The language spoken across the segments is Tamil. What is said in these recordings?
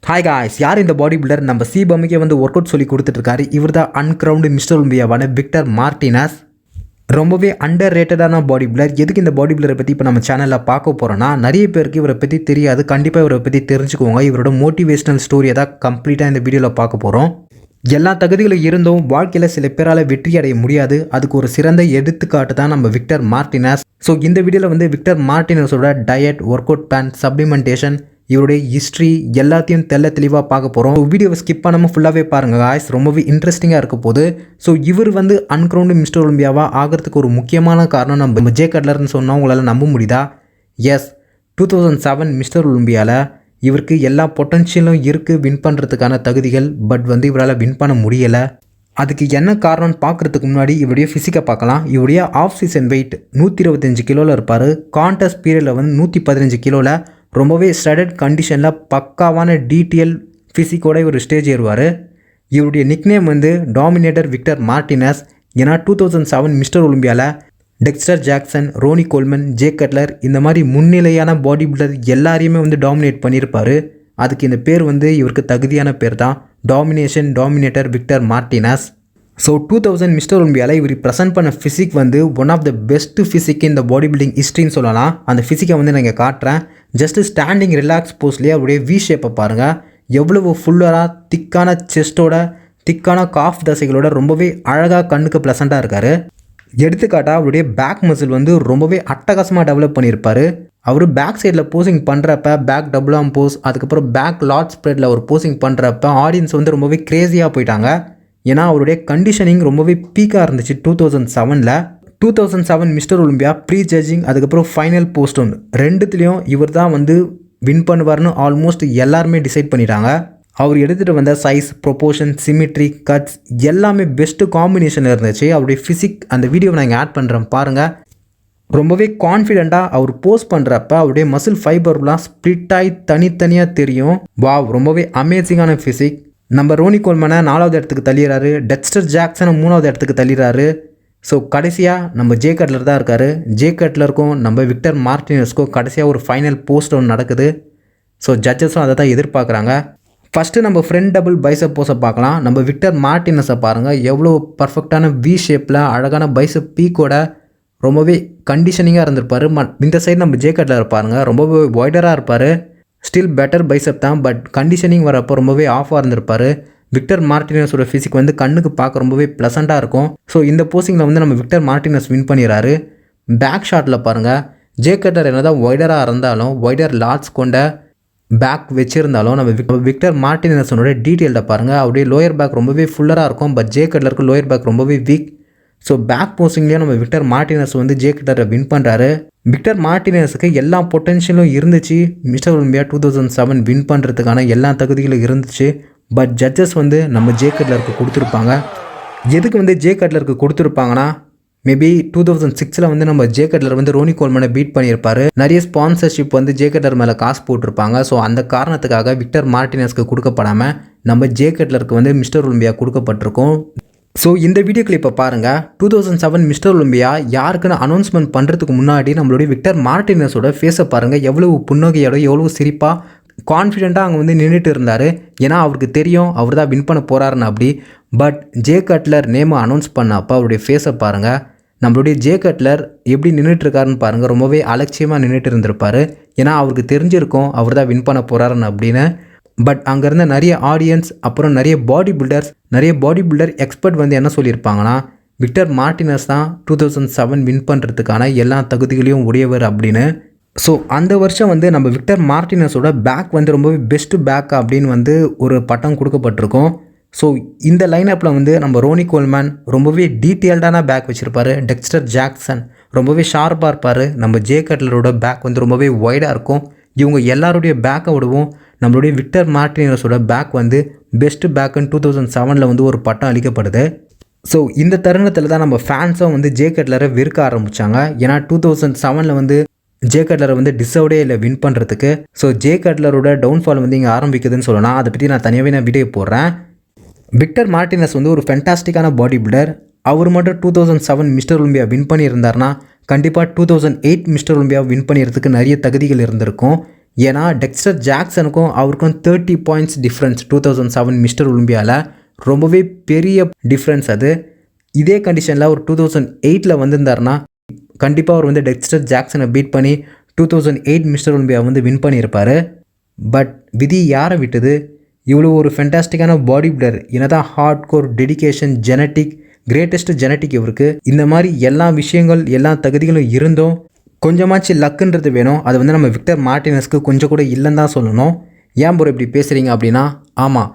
ஹாய் காய்ஸ், யார் இந்த பாடி பில்டர்? நம்ம சிபமுக்கே வந்து ஒர்க் அவுட் சொல்லி கொடுத்துட்ருக்காரு. இவர் தான் அன்கிரவுண்டு மிஸ்டர் ஒலிம்பியாவான விக்டர் மார்டினஸ். ரொம்பவே அண்டர் ரேட்டடான பாடி பில்டர். எதுக்கு இந்த பாடி பில்டரை பற்றி இப்போ நம்ம சேனலில் பார்க்க போகிறோன்னா, நிறைய பேருக்கு இவரை பற்றி தெரியாது. கண்டிப்பாக இவரை பற்றி தெரிஞ்சுக்கோங்க. இவரோட மோட்டிவேஷனல் ஸ்டோரியை தான் கம்ப்ளீட்டாக இந்த வீடியோவில் பார்க்க போகிறோம். எல்லா தகுதிகளும் இருந்தும் வாழ்க்கையில் சில பேரால் வெற்றி அடைய முடியாது. அதுக்கு ஒரு சிறந்த எடுத்துக்காட்டு தான் நம்ம விக்டர் மார்டினஸ். ஸோ இந்த வீடியோவில் வந்து விக்டர் மார்டினஸோட diet, workout plan, supplementation, இவருடைய ஹிஸ்ட்ரி எல்லாத்தையும் தெளிவாக பார்க்க போகிறோம். வீடியோவை ஸ்கிப் பண்ணாமல் ஃபுல்லாகவே பாருங்கள் காய்ஸ். ரொம்பவே இன்ட்ரெஸ்டிங்காக இருக்க போகுது. ஸோ இவர் வந்து அன்கிரவுண்டு மிஸ்டர் ஒலிம்பியாவாக ஆகிறதுக்கு ஒரு முக்கியமான காரணம் நம்ம ஜே கட்லர்னு சொன்னால் உங்களால் நம்ப முடியுதா? எஸ், 2007 மிஸ்டர் ஒலிம்பியாவில் இவருக்கு எல்லா பொட்டன்ஷியலும் இருக்குது வின் பண்ணுறதுக்கான தகுதிகள். பட் வந்து இவரால் வின் பண்ண முடியலை. அதுக்கு என்ன காரணம்னு பார்க்குறதுக்கு முன்னாடி இவருடைய ஃபிசிக்கை பார்க்கலாம். இவருடைய ஆஃப் சீசன் வெயிட் 125 கிலோவில் இருப்பார். கான்டெஸ்ட் பீரியடில் வந்து 115 கிலோவில் ரொம்பவே ஸ்டடட் கண்டிஷனில் பக்காவான டீட்டெயில் ஃபிசிக்கோட இவர் ஸ்டேஜ் ஏறுவார். இவருடைய நிக்நேம் வந்து டாமினேட்டர் விக்டர் மார்டினஸ். ஏன்னா 2007 மிஸ்டர் ஒலிம்பியாவில் Dexter Jackson, Ronnie Coleman, Jay Cutler இந்த மாதிரி முன்னிலையான பாடி பில்டர் எல்லாரையுமே வந்து டாமினேட் பண்ணியிருப்பார். அதுக்கு இந்த பேர் வந்து இவருக்கு தகுதியான பேர் தான், dominator Victor Martinez. So 2000 mister ஒலிம்பியாவில் இவர் ப்ரெசென்ட் பண்ண ஃபிசிக் வந்து one of the best physique இந்த பாடி பில்டிங் ஹிஸ்ட்ரின்னு சொல்லலாம். அந்த ஃபிசிக்கை வந்து நான் இங்கே காட்டுறேன். ஜஸ்ட்டு ஸ்டாண்டிங் ரிலாக்ஸ் போஸ்ட்லேயே அவருடைய வி ஷேப்பை பாருங்கள். எவ்வளவு ஃபுல்லராக திக்கான செஸ்ட்டோட, திக்கான காஃப் தசைகளோட ரொம்பவே அழகாக கண்ணுக்கு ப்ளசண்ட்டாக இருக்கார். எடுத்துக்காட்டாக அவருடைய பேக் மசில் வந்து ரொம்பவே அட்டகாசமாக டெவலப் பண்ணியிருப்பார். அவர் பேக் சைடில் போசிங் பண்ணுறப்ப, பேக் டபுள் ஆர்ம் போஸ், அதுக்கப்புறம் பேக் லாட் ஸ்ப்ரெட்டில் அவர் போசிங் பண்ணுறப்ப ஆடியன்ஸ் வந்து ரொம்பவே க்ரேஸியாக போயிட்டாங்க. ஏன்னா அவருடைய கண்டிஷனிங் ரொம்பவே பீக்காக இருந்துச்சு 2007. 2007 மிஸ்டர் ஒலிம்பியா ப்ரீ ஜட்ஜிங், அதுக்கப்புறம் ஃபைனல் போஸ்ட் ஒன்று ரெண்டுத்துலேயும் இவர் தான் வந்து வின் பண்ணுவார்னு ஆல்மோஸ்ட் எல்லாருமே டிசைட் பண்ணிட்டாங்க. அவர் எடுத்துகிட்டு வந்த சைஸ், ப்ரொப்போர்ஷன், சிமிட்ரி, கட்ஸ் எல்லாமே பெஸ்ட்டு காம்பினேஷனில் இருந்துச்சு. அவருடைய ஃபிசிக் அந்த வீடியோவை நான் இங்கே ஆட் பண்ணுறேன் பாருங்கள். ரொம்பவே கான்ஃபிடெண்ட்டாக அவர் போஸ்ட் பண்ணுறப்ப அவருடைய மசில் ஃபைபர்லாம் ஸ்ப்ளிட் ஆகி தனித்தனியாக தெரியும். வாவ், ரொம்பவே அமேசிங்கான ஃபிசிக். நம்ம ரோனி கோல்மனை 4வது இடத்துக்கு தள்ளிடுறாரு. டெக்ஸ்டர் ஜாக்சனை 3வது இடத்துக்கு தள்ளிடுறாரு. ஸோ கடைசியாக நம்ம ஜே கட்லர் தான் இருக்கார். ஜே கட்லருக்கும் நம்ம விக்டர் மார்டினஸ்க்கும் கடைசியாக ஒரு ஃபைனல் போஸ்ட் ஒன்று நடக்குது. ஸோ ஜட்ஜஸும் அதை தான் எதிர்பார்க்குறாங்க. ஃபஸ்ட்டு நம்ம ஃப்ரண்ட் டபுள் பைசப் போஸை பார்க்கலாம். நம்ம விக்டர் மார்டினஸை பாருங்கள். எவ்வளோ பர்ஃபெக்டான வி ஷேப்பில் அழகான பைசப் பீக்கோட ரொம்பவே கண்டிஷனிங்காக இருந்திருப்பார். இந்த சைடு நம்ம ஜே கட்லர் பாருங்கள், ரொம்பவே ஒய்டராக இருப்பார். ஸ்டில் பெட்டர் பைசப் தான், பட் கண்டிஷனிங் வரப்போ ரொம்பவே ஆஃபாக இருந்திருப்பார். விக்டர் மார்டினஸோட ஃபிசிக் வந்து கண்ணுக்கு பார்க்க ரொம்பவே ப்ளசண்ட்டாக இருக்கும். ஸோ இந்த போஸ்டிங்கில் வந்து நம்ம விக்டர் மார்டினஸ் வின் பண்ணிடுறாரு. பேக் ஷாட்டில் பாருங்கள், ஜே கட்லர் என்ன தான் ஒய்டராக இருந்தாலும், ஒய்டர் லாட்ஸ் கொண்ட பேக் வச்சுருந்தாலும் நம்ம விக்டர் மார்டினஸோட டீட்டெயில்ட பாருங்கள். அவருடைய லோயர் பேக் ரொம்பவே ஃபுல்லராக இருக்கும். பட் ஜே கட்லருக்கு லோயர் பேக் ரொம்பவே வீக். ஸோ பேக் போஸ்டிங்லேயே நம்ம விக்டர் மார்டினஸ் வந்து ஜே கட்லரை வின் பண்ணுறாரு. விக்டர் மார்டினஸுக்கு எல்லா பொட்டன்ஷியலும் இருந்துச்சு. மிஸ்டர் ஒலிம்பியா 2007 வின் பண்ணுறதுக்கான எல்லா தகுதிகளும் இருந்துச்சு. பட் ஜட்ஜஸ் வந்து நம்ம ஜே கட்லருக்கு கொடுத்துருப்பாங்க. எதுக்கு வந்து ஜே கட்லருக்கு கொடுத்துருப்பாங்கன்னா, மேபி 2006 வந்து நம்ம ஜே கட்லர் வந்து ரோனி கோல்மனை பீட் பண்ணியிருப்பார். நிறைய ஸ்பான்சர்ஷிப் வந்து ஜே கட்லர் மேலே காசு போட்டிருப்பாங்க. ஸோ அந்த காரணத்துக்காக விக்டர் மார்டினஸ்க்கு கொடுக்கப்படாமல் நம்ம ஜே கட்லருக்கு வந்து மிஸ்டர் ஒலிம்பியா கொடுக்கப்பட்டிருக்கோம். ஸோ இந்த வீடியோ கிளிப்பை பாருங்கள். 2007 மிஸ்டர் ஒலிம்பியா யாருக்குன்னு அனௌன்ஸ்மெண்ட் பண்ணுறதுக்கு முன்னாடி நம்மளுடைய விக்டர் மார்டினஸோட ஃபேஸை பாருங்கள். எவ்வளவு புன்னகையோட, எவ்வளவு சிரிப்பாக, கான்ஃபிடெண்ட்டாக அங்கே வந்து நின்றுட்டு இருந்தார். ஏன்னா அவருக்கு தெரியும் அவர் தான் வின் பண்ண போகிறாருன்னு அப்படி. பட் ஜே கட்லர் நேமை அனௌன்ஸ் பண்ணப்போ அவருடைய ஃபேஸை பாருங்கள். நம்மளுடைய ஜே கட்லர் எப்படி நின்றுட்டுருக்காருன்னு பாருங்கள். ரொம்பவே அலட்சியமாக நின்றுட்டு இருந்திருப்பார். ஏன்னா அவருக்கு தெரிஞ்சிருக்கும் அவர் தான் வின் பண்ண போகிறாருன்னு அப்படின்னு. பட் அங்கே இருந்த நிறைய ஆடியன்ஸ், அப்புறம் நிறைய பாடி பில்டர் எக்ஸ்பர்ட் வந்து என்ன சொல்லியிருப்பாங்கன்னா, விக்டர் மார்டினஸ் தான் 2007 வின் பண்ணுறதுக்கான எல்லா தகுதிகளையும் உடையவர் அப்படின்னு. ஸோ அந்த வருஷம் வந்து நம்ம விக்டர் மார்டினஸோட பேக் வந்து ரொம்பவே பெஸ்ட்டு பேக் அப்படின்னு வந்து ஒரு பட்டம் கொடுக்கப்பட்டிருக்கோம். ஸோ இந்த லைனப்பில் வந்து நம்ம ரோனி கோல்மேன் ரொம்பவே டீட்டெயில்டான பேக் வச்சுருப்பார். டெக்ஸ்டர் ஜாக்சன் ரொம்பவே ஷார்ப்பாக இருப்பார். நம்ம ஜே கட்லரோட பேக் வந்து ரொம்பவே ஒய்டாக இருக்கும். இவங்க எல்லாருடைய பேக்கை விடவும் நம்மளுடைய விக்டர் மார்டினஸோட பேக் வந்து பெஸ்ட்டு பேக்குன்னு 2007 வந்து ஒரு பட்டம் அளிக்கப்படுது. ஸோ இந்த தருணத்தில் தான் நம்ம ஃபேன்ஸும் வந்து ஜே கட்லரை வெறுக்க ஆரம்பித்தாங்க. ஏன்னா 2007 வந்து ஜே கட்லரை வந்து டிசர்வ்டே இல்லை வின் பண்ணுறதுக்கு. ஸோ ஜே கட்லரோட டவுன்ஃபால் வந்து இங்கே ஆரம்பிக்குதுன்னு சொல்லலாம். அதை பற்றி நான் தனியாகவே வீடியோ போடுறேன். விக்டர் மார்டினஸ் வந்து ஒரு ஃபென்டாஸ்டிக்கான பாடி பில்டர். அவர் மட்டும் 2007 மிஸ்டர் ஒலிம்பியா வின் பண்ணியிருந்தார்னா கண்டிப்பாக 2008 மிஸ்டர் ஒலிம்பியா வின் பண்ணிடுறதுக்கு நிறைய தகுதிகள் இருந்திருக்கும். ஏன்னா டெக்ஸ்டர் ஜாக்சனுக்கும் அவருக்கும் 30 பாயிண்ட்ஸ் டிஃப்ரென்ஸ் 2007 மிஸ்டர் ஒலிம்பியாவில் ரொம்பவே பெரிய டிஃப்ரென்ஸ் அது. இதே கண்டிஷனில் ஒரு 2008 வந்திருந்தாருன்னா கண்டிப்பாக அவர் வந்து டெக்ஸ்டர் ஜாக்சனை பீட் பண்ணி 2008 மிஸ்டர் ஒலிம்பியா வந்து வின் பண்ணியிருப்பார். பட் விதி யாரை விட்டது? இவ்வளோ ஒரு ஃபென்டாஸ்டிக்கான பாடி பில்டர், என்னதான் hard core dedication, genetic, greatest genetic இவருக்கு, இந்த மாதிரி எல்லா விஷயங்கள் எல்லா தகுதிகளும் இருந்தும் கொஞ்சமாச்சு லக்குன்றது வேணும். அது வந்து நம்ம விக்டர் மார்டினஸ்க்கு கொஞ்சம் கூட இல்லைன்னு தான் சொல்லணும். ஏன் ப்ரோ இப்படி பேசுகிறீங்க அப்படின்னா, ஆமாம்,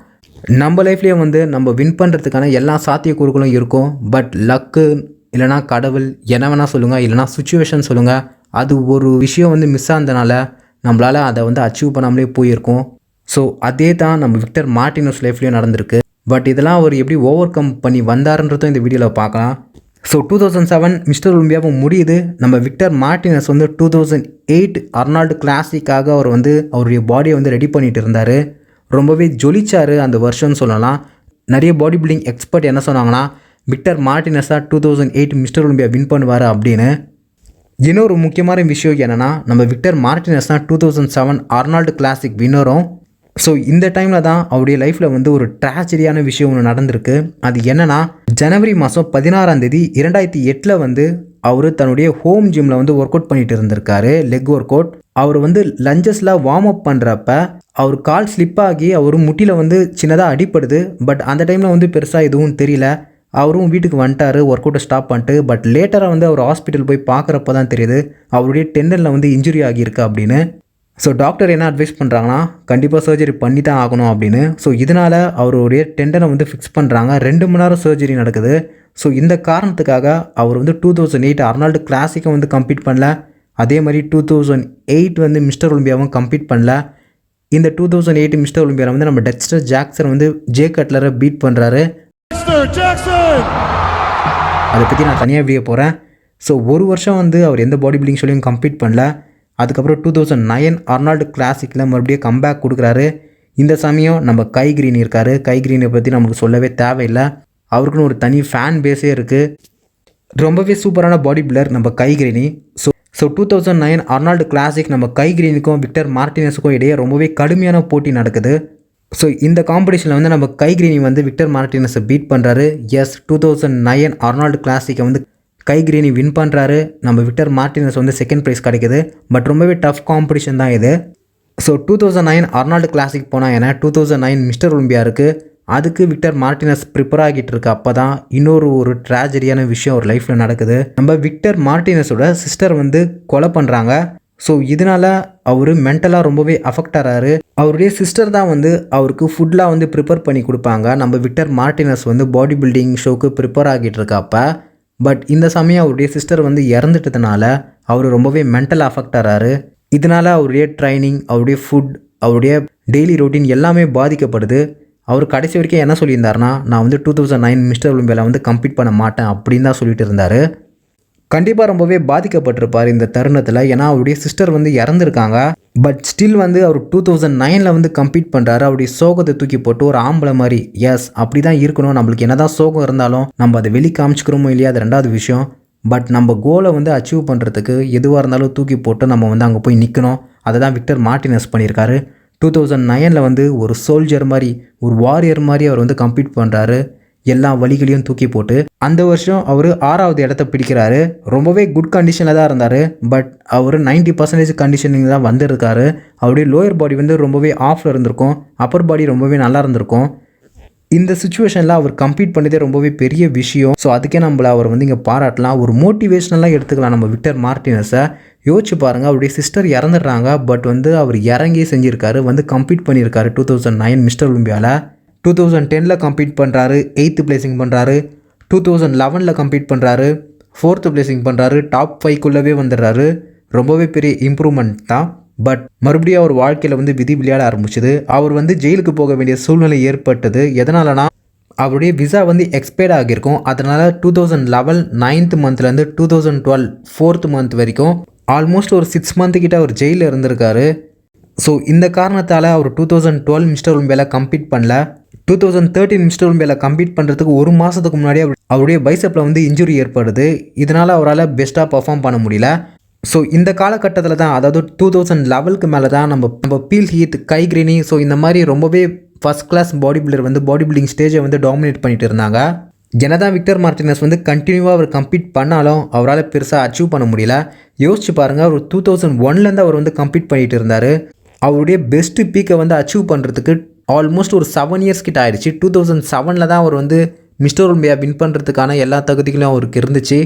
நம்ம லைஃப்லேயே வந்து நம்ம வின் பண்ணுறதுக்கான எல்லா சாத்தியக்கூறுகளும் இருக்கும். பட் லக்கு இல்லைனா கடவுள் என்ன வேணால் சொல்லுங்கள், இல்லைனா சுச்சுவேஷன் சொல்லுங்கள், அது ஒரு விஷயம் வந்து மிஸ் ஆனதுனால நம்மளால் அதை வந்து அச்சீவ் பண்ணாமலே போயிருக்கோம். ஸோ அதே தான் நம்ம விக்டர் மார்டினஸ் லைஃப்லேயும் நடந்திருக்கு. பட் இதெல்லாம் அவர் எப்படி ஓவர் கம் பண்ணி வந்தாருன்றதும் இந்த வீடியோவில் பார்க்கலாம். ஸோ 2007 மிஸ்டர் ஒலிம்பியாவும் முடியுது. நம்ம விக்டர் மார்டினஸ் வந்து 2008 அர்னால்டு கிளாசிக்காக அவர் வந்து அவருடைய பாடியை வந்து ரெடி பண்ணிட்டு இருந்தார். ரொம்பவே ஜொலிச்சார் அந்த வருஷம்னு சொல்லலாம். நிறைய பாடி பில்டிங் எக்ஸ்பர்ட் என்ன சொன்னாங்கன்னா, விக்டர் மார்டினஸாக 2008 மிஸ்டர் ஒலிம்பியா வின் பண்ணுவார் அப்படின்னு. இன்னொரு முக்கியமான விஷயம் என்னென்னா, நம்ம விக்டர் மார்டினஸ் தான் 2007 அர்னால்டு கிளாசிக் வின்னரும். ஸோ இந்த டைமில் தான் அவருடைய லைஃப்பில் வந்து ஒரு ட்ராஜடியான விஷயம் ஒன்று நடந்திருக்கு. அது என்னென்னா, ஜனவரி மாதம் 16 2008 வந்து அவர் தன்னுடைய ஹோம் ஜிம்மில் வந்து ஒர்க் அவுட் பண்ணிட்டு இருந்திருக்காரு, லெக் ஒர்க் அவுட். அவர் வந்து லஞ்சஸில் வார்ம் அப் பண்ணுறப்ப அவர் கால் ஸ்லிப் ஆகி அவர் முட்டியில் வந்து சின்னதாக அடிப்படுது. பட் அந்த டைமில் வந்து பெருசாக எதுவும் தெரியல. அவரும் வீட்டுக்கு வந்துட்டார் ஒர்க் அவுட்டை ஸ்டாப் பண்ணிட்டு. பட் லேட்டராக வந்து அவர் ஹாஸ்பிட்டல் போய் பார்க்குறப்ப தான் தெரியுது அவருடைய டெண்டனில் வந்து இன்ஜுரி ஆகியிருக்கு அப்படின்னு. ஸோ டாக்டர் என்ன அட்வைஸ் பண்ணுறாங்கன்னா, கண்டிப்பாக சர்ஜரி பண்ணி தான் ஆகணும் அப்படின்னு. ஸோ இதனால் அவருடைய டெண்டனை வந்து ஃபிக்ஸ் பண்ணுறாங்க. 2 மணி நேரம் சர்ஜரி நடக்குது. ஸோ இந்த காரணத்துக்காக அவர் வந்து 2008 அர்னால்டு கிளாசிக்கை வந்து கம்ப்ளீட் பண்ணல. அதே மாதிரி 2008 வந்து மிஸ்டர் ஒலிம்பியாவும் கம்ப்ளீட் பண்ணல. இந்த 2008 மிஸ்டர் ஒலிம்பியாவில் வந்து நம்ம டெக்ஸ்டர் ஜாக்சன் வந்து ஜே கட்லரை பீட் பண்ணுறாரு. அதை பற்றி நான் தனியாக வீடியோ போகிறேன். ஸோ ஒரு வருஷம் வந்து அவர் எந்த பாடி பில்டிங் ஷோலையும் கம்ப்ளீட் பண்ணல. அதுக்கப்புறம் 2009 அர்னால்டு கிளாசிக்கில் மறுபடியும் கம்பேக் கொடுக்குறாரு. இந்த சமயம் நம்ம கை கிரீன் இருக்கார். கை கிரீனை பற்றி நமக்கு சொல்லவே தேவையில்லை. அவருக்குன்னு ஒரு தனி ஃபேன் பேஸே இருக்குது. ரொம்பவே சூப்பரான பாடி பில்டர் நம்ம கை கிரீனி. ஸோ 2009 அர்னால்டு கிளாசிக் நம்ம கை கிரீனுக்கும் விக்டர் மார்டினஸுக்கும் இடையே ரொம்பவே கடுமையான போட்டி நடக்குது. ஸோ இந்த காம்படிஷனில் வந்து நம்ம கை கிரீனி வந்து விக்டர் மார்டினஸை பீட் பண்ணுறாரு. எஸ், 2009 அர்னால்டு கிளாசிக்கை வந்து கை கிரீனி வின் பண்ணுறாரு. நம்ம விக்டர் மார்டினஸ் வந்து செகண்ட் ப்ரைஸ் கிடைக்குது. பட் ரொம்பவே டஃப் காம்படிஷன் தான் இது. ஸோ 2009 அர்னால்டு கிளாசிக் போனால் ஏன்னா 2009 மிஸ்டர் ஒலிம்பியா இருக்குது. அதுக்கு விக்டர் மார்டினஸ் ப்ரிப்பேர் ஆகிட்டு இருக்கு. அப்போ தான் இன்னொரு ட்ராஜடியான விஷயம் ஒரு லைஃப்பில் நடக்குது. நம்ம விக்டர் மார்டினஸோட சிஸ்டர் வந்து கொலை பண்ணுறாங்க. ஸோ இதனால் அவர் மென்டலாக ரொம்பவே அஃபெக்ட் ஆகிறாரு. அவருடைய சிஸ்டர் தான் வந்து அவருக்கு ஃபுட்லாம் வந்து ப்ரிப்பேர் பண்ணி கொடுப்பாங்க. நம்ம விக்டர் மார்டினஸ் வந்து பாடி பில்டிங் ஷோக்கு ப்ரிப்பேர் ஆகிட்டு இருக்கப்ப. பட் இந்த சமயம் அவருடைய சிஸ்டர் வந்து இறந்துட்டதுனால அவர் ரொம்பவே மென்டல் அஃபெக்ட் ஆகிறாரு. இதனால் அவருடைய ட்ரைனிங், அவருடைய ஃபுட், அவருடைய டெய்லி ரொட்டீன் எல்லாமே பாதிக்கப்படுது. அவர் கடைசி வரைக்கும் என்ன சொல்லியிருந்தாருன்னா, நான் வந்து 2009 மிஸ்டர் ஒலிம்பியாவில் வந்து கம்ப்ளீட் பண்ண மாட்டேன் அப்படின்னு தான் சொல்லிட்டு இருந்தார். கண்டிப்பாக ரொம்பவே பாதிக்கப்பட்டிருப்பார் இந்த தருணத்தில். ஏன்னா அவருடைய சிஸ்டர் வந்து இறந்துருக்காங்க. பட் ஸ்டில் வந்து அவர் 2009 வந்து கம்ப்ளீட் பண்ணுறாரு. அவருடைய சோகத்தை தூக்கி போட்டு ஒரு ஆம்பளை மாதிரி. எஸ், அப்படி தான் இருக்கணும். நம்மளுக்கு என்ன தான் சோகம் இருந்தாலும் நம்ம அதை வெளி காமிச்சிக்கிறோமோ இல்லையா, அது ரெண்டாவது விஷயம். பட் நம்ம கோலை வந்து அச்சீவ் பண்ணுறதுக்கு எதுவாக இருந்தாலும் தூக்கி போட்டு நம்ம வந்து அங்கே போய் நிற்கணும். அதை தான் விக்டர் மார்டினஸ் பண்ணியிருக்காரு. 2009 வந்து ஒரு சோல்ஜர் மாதிரி, ஒரு வாரியர் மாதிரி அவர் வந்து கம்ப்ளீட் பண்ணுறாரு. எல்லா வழிகளையும் தூக்கி போட்டு அந்த வருஷம் அவர் 6வது இடத்த பிடிக்கிறாரு. ரொம்பவே குட் கண்டிஷனில் தான் இருந்தார். பட் அவர் 90% கண்டிஷனிங் தான் வந்திருக்காரு. அவருடைய லோயர் பாடி வந்து ரொம்பவே ஆஃபில் இருந்திருக்கும், அப்பர் பாடி ரொம்பவே நல்லா இருந்திருக்கும். இந்த சுச்சுவேஷனில் அவர் கம்ப்ளீட் பண்ணதே ரொம்பவே பெரிய விஷயம். ஸோ அதுக்கே நம்மளை அவர் வந்து இங்கே பாராட்டலாம். ஒரு மோட்டிவேஷனலாக எடுத்துக்கலாம் நம்ம விக்டர் மார்டினஸை. யோசிச்சு பாருங்கள், அவருடைய சிஸ்டர் இறந்துடுறாங்க. பட் வந்து அவர் இறங்கி செஞ்சுருக்காரு, வந்து கம்ப்ளீட் பண்ணியிருக்காரு. 2009 மிஸ்டர் ஒலிம்பியாவில் 2010 கம்ப்ளீட் பண்ணுறாரு, 8th பிளேசிங் பண்ணுறாரு. 2011 கம்ப்ளீட் பண்ணுறாரு, 4th பிளேசிங் பண்ணுறாரு. டாப் 5க்குள்ளவே வந்துடுறாரு. ரொம்பவே பெரிய இம்ப்ரூவ்மெண்ட் தான். பட் மறுபடியும் அவர் வாழ்க்கையில் வந்து விதி விளையாட ஆரம்பிச்சுது. அவர் வந்து ஜெயிலுக்கு போக வேண்டிய சூழ்நிலை ஏற்பட்டது. எதனாலனா அவருடைய விசா வந்து எக்ஸ்பயர்ட் ஆகியிருக்கும். அதனால் 2011 9th மந்த்லேருந்து 2012 4th மந்த் வரைக்கும் ஆல்மோஸ்ட் ஒரு 6 மந்த் கிட்ட அவர் ஜெயிலில் இருந்திருக்காரு. ஸோ இந்த காரணத்தால் அவர் 2012 மிஸ்டர் ஒலிம்பியாவில் கம்ப்ளீட் பண்ணல. 2013 மிஸ்டர் ஒலிம்பியாவில் கம்ப்ளீட் பண்ணுறதுக்கு ஒரு மாதத்துக்கு முன்னாடி அவருடைய பைசப்பில் வந்து இன்ஜுரி ஏற்படுது. இதனால் அவரால் பெஸ்ட்டாக பர்ஃபார்ம் பண்ண முடியல. ஸோ இந்த காலகட்டத்தில் தான், அதாவது 2011க்கு மேலே தான் நம்ம பீல் ஹீத், கை கிரீனி, ஸோ இந்த மாதிரி ரொம்பவே ஃபர்ஸ்ட் கிளாஸ் பாடி பில்டர் வந்து பாடி பில்டிங் ஸ்டேஜை வந்து டாமினேட் பண்ணிட்டு இருந்தாங்க. என்னதான் விக்டர் மார்டினஸ் வந்து கண்டினியூவாக அவர் கம்ப்ளீட் பண்ணாலும் அவரால் பெருசாக அச்சீவ் பண்ண முடியல. யோசிச்சு பாருங்கள், அவர் 2001லேருந்து அவர் வந்து கம்ப்ளீட் பண்ணிட்டு இருந்தார். அவருடைய பெஸ்ட்டு பீக்கை வந்து அச்சீவ் பண்ணுறதுக்கு ஆல்மோஸ்ட் ஒரு 7 இயர்ஸ் கிட்ட ஆயிடுச்சு. 2007ல் தான் அவர் வந்து மிஸ்டர் ஒலிம்பியா வின் பண்ணுறதுக்கான எல்லா தகுதிகளும் அவருக்கு இருந்துச்சு.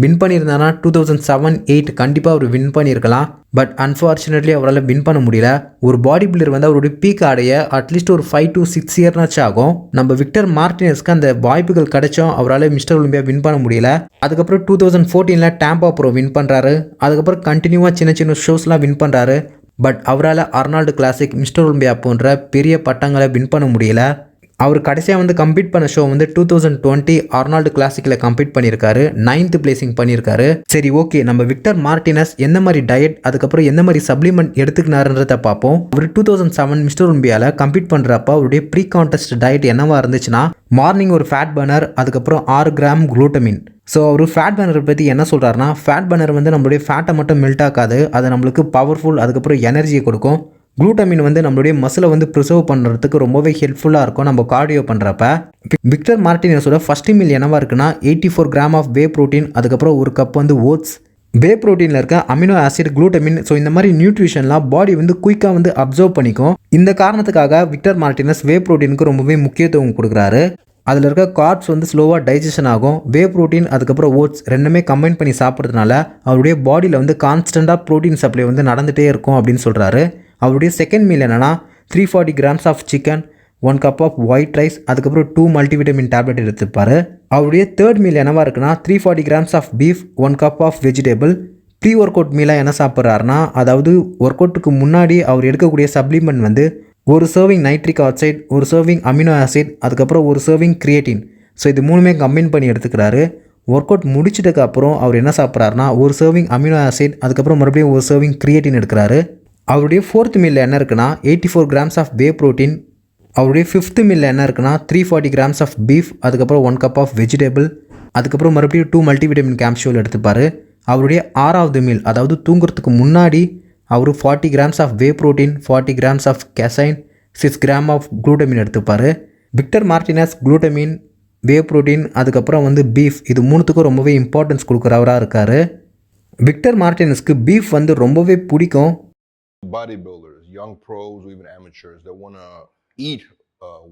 வின் பண்ணியிருந்தானா 2007-8 கண்டிப்பாக அவர் வின் பண்ணியிருக்கலாம். பட் அன்ஃபார்ச்சுனேட்லி அவரால் வின் பண்ண முடியல. ஒரு பாடி பில்டர் வந்து அவருடைய பீக் அடைய அட்லீஸ்ட் ஒரு 5 to 6 இயர்னாச்சும் ஆகும். நம்ம விக்டர் மார்டினஸ்க்கு அந்த வாய்ப்புகள் கிடைச்சோம், அவரால் மிஸ்டர் ஒலிம்பியா வின் பண்ண முடியல. அதுக்கப்புறம் 2014ல் டாம்பா ப்ரோ வின் பண்ணுறாரு. அதுக்கப்புறம் கண்டினியூவாக சின்ன சின்ன ஷோஸ்லாம் வின் பண்ணுறாரு. பட் அவரால் அர்னால்டு கிளாசிக், மிஸ்டர் ஒலிம்பியா போன்ற பெரிய பட்டங்களை வின் பண்ண முடியல. அவர் கடைசியாக வந்து கம்ப்ளீட் பண்ண ஷோ வந்து 2020 அர்னால்டு கிளாசிக்கில் கம்ப்ளீட் பண்ணியிருக்காரு. 9th பிளேசிங் பண்ணியிருக்காரு. சரி, ஓகே, நம்ம விக்டர் மார்டினஸ் எந்த மாதிரி டயட், அதுக்கப்புறம் எந்த மாதிரி சப்ளிமெண்ட் எடுத்துக்கினாருன்றதை பார்ப்போம். அவர் 2007 மிஸ்டர் ஒலிம்பியாவில் கம்ப்ளீட் பண்ணுறப்ப அவருடைய ப்ரீ கான்டெஸ்ட் டயட் என்னவா இருந்துச்சுன்னா, மார்னிங் ஒரு ஃபேட் பர்னர், அதுக்கப்புறம் 6 கிராம் குளூட்டமின். ஸோ அவர் ஃபேட் பர்னரை பற்றி என்ன சொல்கிறாருன்னா, ஃபேட் பர்னர் வந்து நம்மளுடைய ஃபேட்டை மட்டும் மெல்ட் ஆக்காது, அது நம்மளுக்கு பவர்ஃபுல், அதுக்கப்புறம் எனர்ஜியை கொடுக்கும். குளூட்டமின் வந்து நம்மளுடைய மசிலை வந்து ப்ரிசர்வ் பண்ணுறதுக்கு ரொம்பவே ஹெல்ப்ஃபுல்லாக இருக்கும் நம்ம கார்டியோ பண்ணுறப்ப. விக்டர் மார்டினஸோட ஃபஸ்ட்டு மீல் என்னவா இருக்குன்னா 84 கிராம் ஆஃப் வே ப்ரோட்டீன், அதுக்கப்புறம் ஒரு கப் வந்து ஓட்ஸ். வே ப்ரோட்டீனில் இருக்க அமினோ ஆசிட், குளூட்டமின், ஸோ இந்த மாதிரி நியூட்ரிஷன்லாம் பாடி வந்து குயிக்காக வந்து அப்சர்வ் பண்ணிக்கும். இந்த காரணத்துக்காக விக்டர் மார்டினஸ் வே ப்ரோட்டீனுக்கு ரொம்பவே முக்கியத்துவம் கொடுக்குறாரு. அதில் இருக்க கார்ப்ஸ் வந்து ஸ்லோவாக டைஜஷன் ஆகும். வே ப்ரோட்டீன் அதுக்கப்புறம் ஓட்ஸ் ரெண்டுமே கம்பைன் பண்ணி சாப்பிட்றதுனால அவருடைய பாடியில் வந்து கான்ஸ்டண்ட்டாக ப்ரோட்டீன் சப்ளை வந்து நடந்துகிட்டே இருக்கும் அப்படின்னு சொல்கிறாரு. அவருடைய செகண்ட் மீல் என்னென்னா 340 grams of chicken, 1 cup of white rice, அதுக்கப்புறம் 2 மல்டிவிட்டமின் டேப்லெட் எடுத்துப்பார். அவருடைய தேர்ட் மீல் என்னவா இருக்குன்னா 340 grams of beef, 1 cup of vegetable. Pre workout மீலாக என்ன சாப்பிட்றாருனா, அதாவது ஒர்க் அவுட்டுக்கு முன்னாடி அவர் எடுக்கக்கூடிய சப்ளிமெண்ட் வந்து ஒரு சர்விங் நைட்ரிக் ஆக்சைடு, ஒரு சர்விங் அமினோ ஆசிட், அதுக்கப்புறம் ஒரு சர்விங் கிரியேட்டின். ஸோ இது மூணுமே கம்பைன் பண்ணி எடுத்துக்கிறாரு. ஒர்க் அவுட் முடிச்சிட்டக்கு அப்புறம் அவர் என்ன சாப்பிட்றாருனா, ஒரு சர்விங் அமினோ ஆசிட், அதுக்கப்புறம் மறுபடியும் ஒரு சர்விங் கிரியேட்டின் எடுக்கிறாரு. அவருடைய ஃபோர்த் மீலில் என்ன இருக்குன்னா 84 கிராம்ஸ் ஆஃப் வே ப்ரோட்டீன். அவருடைய ஃபிஃப்த் மீலில் என்ன இருக்குன்னா 340 கிராம்ஸ் ஆஃப் பீஃப், அதுக்கப்புறம் 1 கப் ஆஃப் வெஜிடபிள், அதுக்கப்புறம் மறுபடியும் 2 மல்டிவிட்டமின் கேப்சூல் எடுத்துப்பார். அவருடைய ஆறாவது மீல், அதாவது தூங்குறதுக்கு முன்னாடி அவர் 40 grams of whey protein, 40 grams of casein, 6 gram of glutamine எடுத்துப்பார். Victor Martinez glutamine, whey protein, அதுக்கப்புறம் வந்து பீஃப், இது மூணுத்துக்கும் ரொம்பவே இம்பார்ட்டன்ஸ் கொடுக்குறவராக இருக்கார். விக்டர் மார்டினஸ்க்கு பீஃப் வந்து ரொம்பவே பிடிக்கும். Bodybuilders, young pros, or even amateurs that want to eat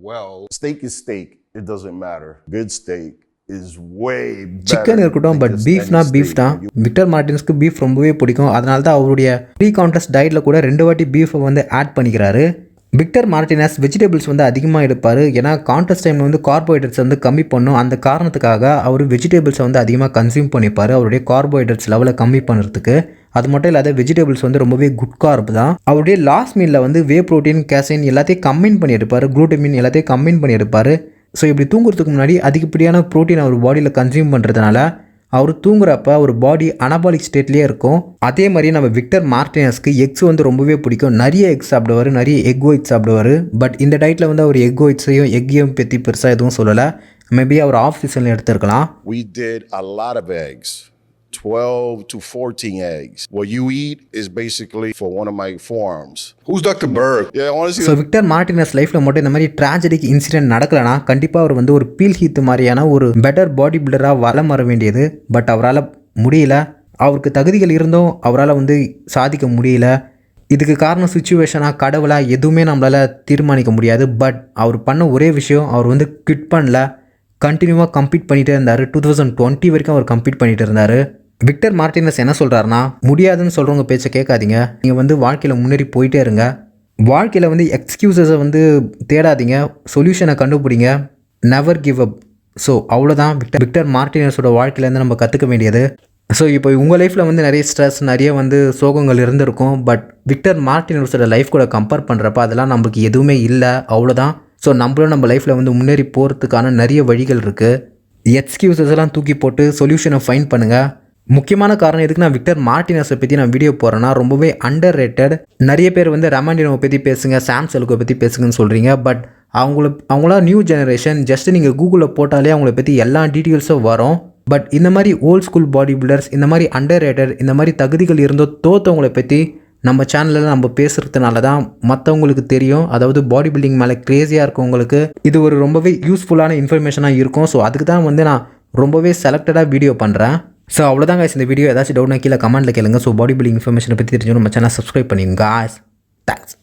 well. Steak is steak. It doesn't matter. Good steak is way better. Chicken இருக்கட்டும், பட் பீஃப்னா பீஃப் தான். விக்டர் மார்டினஸ்க்கு பீஃப் ரொம்பவே பிடிக்கும். அதனால தான் அவருடைய ப்ரீ கான்டெஸ்ட் டயட்டில் கூட 2 வாட்டி பீஃபை வந்து ஆட் பண்ணிக்கிறாரு. விக்டர் மார்டினஸ் வெஜிடபிள்ஸ் வந்து அதிகமாக எடுப்பார். ஏன்னா கான்டெஸ்ட் டைமில் வந்து கார்போஹைட்ரேட்ஸ் வந்து கம்மி பண்ணும். அந்த காரணத்துக்காக அவர் வெஜிடபிள்ஸை வந்து அதிகமாக கன்சியூம் பண்ணிப்பார், அவருடைய கார்போஹைட்ரேட்ஸ் லெவலை கம்மி பண்ணுறதுக்கு. அது மட்டும் இல்லாத வெஜிடபிள்ஸ் வந்து ரொம்பவே குட் கார்ப் தான். அவருடைய லாஸ்ட் மீலில் வந்து வே ப்ரோட்டீன், கேசைன் எல்லாத்தையும் கம்பைன் பண்ணி எடுப்பார், குளூட்டமின் எல்லாத்தையும் கம்பைன் பண்ணி எடுப்பார். ஸோ இப்படி தூங்குறதுக்கு முன்னாடி அதிகப்படியான ப்ரோட்டீன் அவர் பாடியில் கன்சியூம் பண்ணுறதுனால அவர் தூங்குறப்ப ஒரு பாடி அனபாலிக் ஸ்டேட்லேயே இருக்கும். அதே மாதிரி நம்ம விக்டர் மார்டினஸ்க்கு எக்ஸ் வந்து ரொம்பவே பிடிக்கும். நிறைய எக்ஸ் சாப்பிடுவார், நிறைய எக் ஒயிட்ஸ் சாப்பிடுவார். பட் இந்த டயட்டில் வந்து அவர் எக் ஒயிட்ஸையும் எக்கையும் பற்றி பெருசாக எதுவும் சொல்லலை. மேபி அவர் ஆஃப் சீசனில் எடுத்துருக்கலாம். We did a lot of eggs. 12 to 14 eggs. What you eat is basically for one of my forearms. Who's Dr. Berg? Yeah, honestly. So Victor Martinez லைஃப்பில் மட்டும் இந்த மாதிரி ட்ராஜடிக் இன்சிடென்ட் நடக்கலைன்னா கண்டிப்பாக அவர் வந்து ஒரு பீல் ஹீத் மாதிரியான ஒரு பெட்டர் பாடி பில்டராக வளம் வர வேண்டியது. பட் அவரால் முடியல. அவருக்கு தகுதிகள் இருந்தும் அவரால் வந்து சாதிக்க முடியல. இதுக்கு காரணம் சுச்சுவேஷனாக, கடவுளாக, எதுவுமே நம்மளால் தீர்மானிக்க முடியாது. பட் அவர் பண்ண ஒரே விஷயம், அவர் வந்து குவிட் பண்ணல, கண்டினியூவாக கம்ப்ளீட் பண்ணிகிட்டே இருந்தார். 2020 வரைக்கும் அவர் கம்ப்ளீட் பண்ணிகிட்டு இருந்தார். விக்டர் மார்டினஸ் என்ன சொல்கிறாருன்னா, முடியாதுன்னு சொல்கிறவங்க பேச்சை கேட்காதீங்க, நீங்கள் வந்து வாழ்க்கையில் முன்னேறி போயிட்டே இருங்க. வாழ்க்கையில் வந்து எக்ஸ்கியூசஸை வந்து தேடாதீங்க, சொல்யூஷனை கண்டுபிடிங்க, நெவர் கிவ் அப். ஸோ அவ்வளோதான் விக்டர் மார்டினஸோட வாழ்க்கையிலேருந்து நம்ம கற்றுக்க வேண்டியது. ஸோ இப்போ உங்கள் லைஃப்பில் வந்து நிறைய ஸ்ட்ரெஸ், நிறைய வந்து சோகங்கள் இருந்திருக்கும். பட் விக்டர் மார்டினஸோட லைஃப் கூட கம்பேர் பண்ணுறப்ப அதெல்லாம் நம்மளுக்கு எதுவுமே இல்லை, அவ்வளோதான். ஸோ நம்மளும் நம்ம லைஃப்பில் வந்து முன்னேறி போகிறதுக்கான நிறைய வழிகள் இருக்குது. எக்ஸ்கியூசஸ் எல்லாம் தூக்கி போட்டு சொல்யூஷனை ஃபைண்ட் பண்ணுங்கள். முக்கியமான காரணம் எதுக்கு நான் விக்டர் மார்டினஸை பற்றி நான் வீடியோ போகிறேன்னா, ரொம்பவே அண்டர் ரேட்டட். நிறைய பேர் வந்து ரமாண்டினோவை பற்றி பேசுங்க, சாம் செலுக்கை பற்றி பேசுங்கன்னு சொல்கிறீங்க. பட் அவங்களாம் நியூ ஜெனரேஷன். ஜஸ்ட்டு நீங்கள் கூகுளில் போட்டாலே அவங்கள பற்றி எல்லா டீட்டெயில்ஸும் வரும். பட் இந்த மாதிரி ஓல்ட் ஸ்கூல் பாடி பில்டர்ஸ், இந்த மாதிரி அண்டர் ரேட்டட், இந்த மாதிரி தகுதிகள் இருந்தோ தோற்றவங்களை பற்றி நம்ம சேனலில் நம்ம பேசுகிறதுனால தான் மற்றவங்களுக்கு தெரியும். அதாவது பாடி பில்டிங் மேலே க்ரேஸியாக இருக்கவங்களுக்கு இது ஒரு ரொம்பவே யூஸ்ஃபுல்லான இன்ஃபர்மேஷனாக இருக்கும். ஸோ அதுக்கு தான் வந்து நான் ரொம்பவே செலக்டடாக வீடியோ பண்ணுறேன். ஸோ அவ்வளோதான் guys, இந்த வீடியோ ஏதாச்சும் டவுட்னா கீழே கமெண்ட்டில் கேளுங்க. ஸோ பாடி பில்டிங் இன்ஃபர்மேஷனை பற்றி தெரிஞ்சு நம்ம சேனல் சப்ஸ்கிரைப் பண்ணிடுங்க guys. தேங்க்ஸ்.